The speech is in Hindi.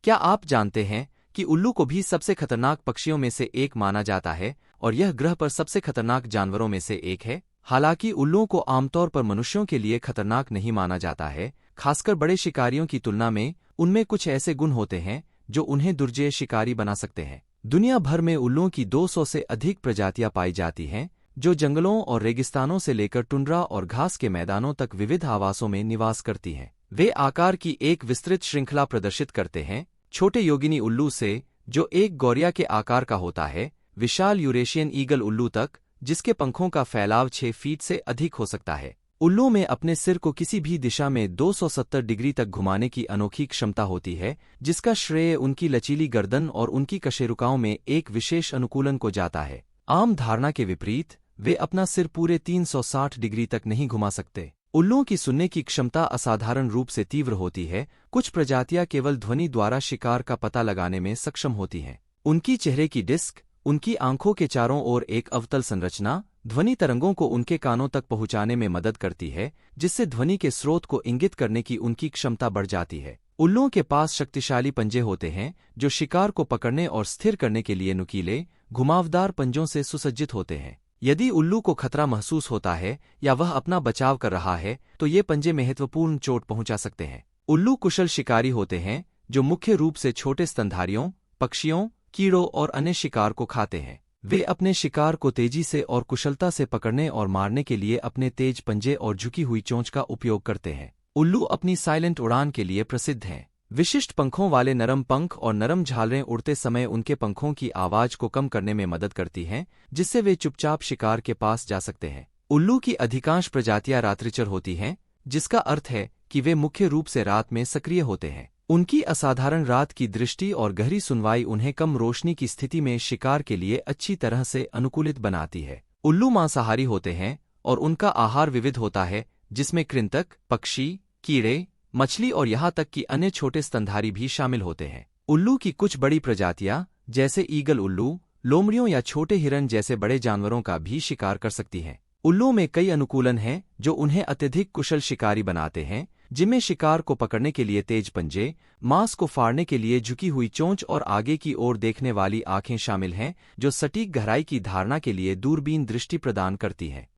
क्या आप जानते हैं कि उल्लू को भी सबसे खतरनाक पक्षियों में से एक माना जाता है और यह ग्रह पर सबसे खतरनाक जानवरों में से एक है। हालांकि उल्लुओं को आमतौर पर मनुष्यों के लिए खतरनाक नहीं माना जाता है, खासकर बड़े शिकारियों की तुलना में उनमें कुछ ऐसे गुण होते हैं जो उन्हें दुर्जय शिकारी बना सकते हैं। दुनिया भर में उल्लुओं की 200 से अधिक प्रजातियां पाई जाती हैं, जो जंगलों और रेगिस्तानों से लेकर टुंड्रा और घास के मैदानों तक विविध आवासों में निवास करती हैं। वे आकार की एक विस्तृत श्रृंखला प्रदर्शित करते हैं, छोटे योगिनी उल्लू से, जो एक गौरिया के आकार का होता है, विशाल यूरेशियन ईगल उल्लू तक, जिसके पंखों का फैलाव 6 फीट से अधिक हो सकता है। उल्लू में अपने सिर को किसी भी दिशा में 270 डिग्री तक घुमाने की अनोखी क्षमता होती है, जिसका श्रेय उनकी लचीली गर्दन और उनकी कशेरुकाओं में एक विशेष अनुकूलन को जाता है। आम धारणा के विपरीत, वे अपना सिर पूरे 360 डिग्री तक नहीं घुमा सकते। उल्लुओं की सुनने की क्षमता असाधारण रूप से तीव्र होती है। कुछ प्रजातियां केवल ध्वनि द्वारा शिकार का पता लगाने में सक्षम होती हैं। उनकी चेहरे की डिस्क, उनकी आंखों के चारों ओर एक अवतल संरचना, ध्वनि तरंगों को उनके कानों तक पहुंचाने में मदद करती है, जिससे ध्वनि के स्रोत को इंगित करने की उनकी क्षमता बढ़ जाती है। उल्लुओं के पास शक्तिशाली पंजे होते हैं, जो शिकार को पकड़ने और स्थिर करने के लिए नुकीले, घुमावदार पंजों से सुसज्जित होते हैं। यदि उल्लू को खतरा महसूस होता है या वह अपना बचाव कर रहा है, तो ये पंजे महत्वपूर्ण चोट पहुंचा सकते हैं। उल्लू कुशल शिकारी होते हैं, जो मुख्य रूप से छोटे स्तनधारियों, पक्षियों, कीड़ों और अन्य शिकार को खाते हैं। वे अपने शिकार को तेजी से और कुशलता से पकड़ने और मारने के लिए अपने तेज पंजे और झुकी हुई चोंच का उपयोग करते हैं। उल्लू अपनी साइलेंट उड़ान के लिए प्रसिद्ध हैं। विशिष्ट पंखों वाले नरम पंख और नरम झालरें उड़ते समय उनके पंखों की आवाज को कम करने में मदद करती हैं, जिससे वे चुपचाप शिकार के पास जा सकते हैं। उल्लू की अधिकांश प्रजातियां रात्रिचर होती हैं, जिसका अर्थ है कि वे मुख्य रूप से रात में सक्रिय होते हैं। उनकी असाधारण रात की दृष्टि और गहरी सुनवाई उन्हें कम रोशनी की स्थिति में शिकार के लिए अच्छी तरह से अनुकूलित बनाती है। उल्लू मांसाहारी होते हैं और उनका आहार विविध होता है, जिसमें कृंतक, पक्षी, कीड़े, मछली और यहाँ तक कि अन्य छोटे स्तनधारी भी शामिल होते हैं। उल्लू की कुछ बड़ी प्रजातियां, जैसे ईगल उल्लू, लोमड़ियों या छोटे हिरन जैसे बड़े जानवरों का भी शिकार कर सकती हैं। उल्लुओं में कई अनुकूलन हैं जो उन्हें अत्यधिक कुशल शिकारी बनाते हैं, जिनमें शिकार को पकड़ने के लिए तेज पंजे, मांस को फाड़ने के लिए झुकी हुई चोंच और आगे की ओर देखने वाली आंखें शामिल हैं, जो सटीक गहराई की धारणा के लिए दूरबीन दृष्टि प्रदान करती हैं।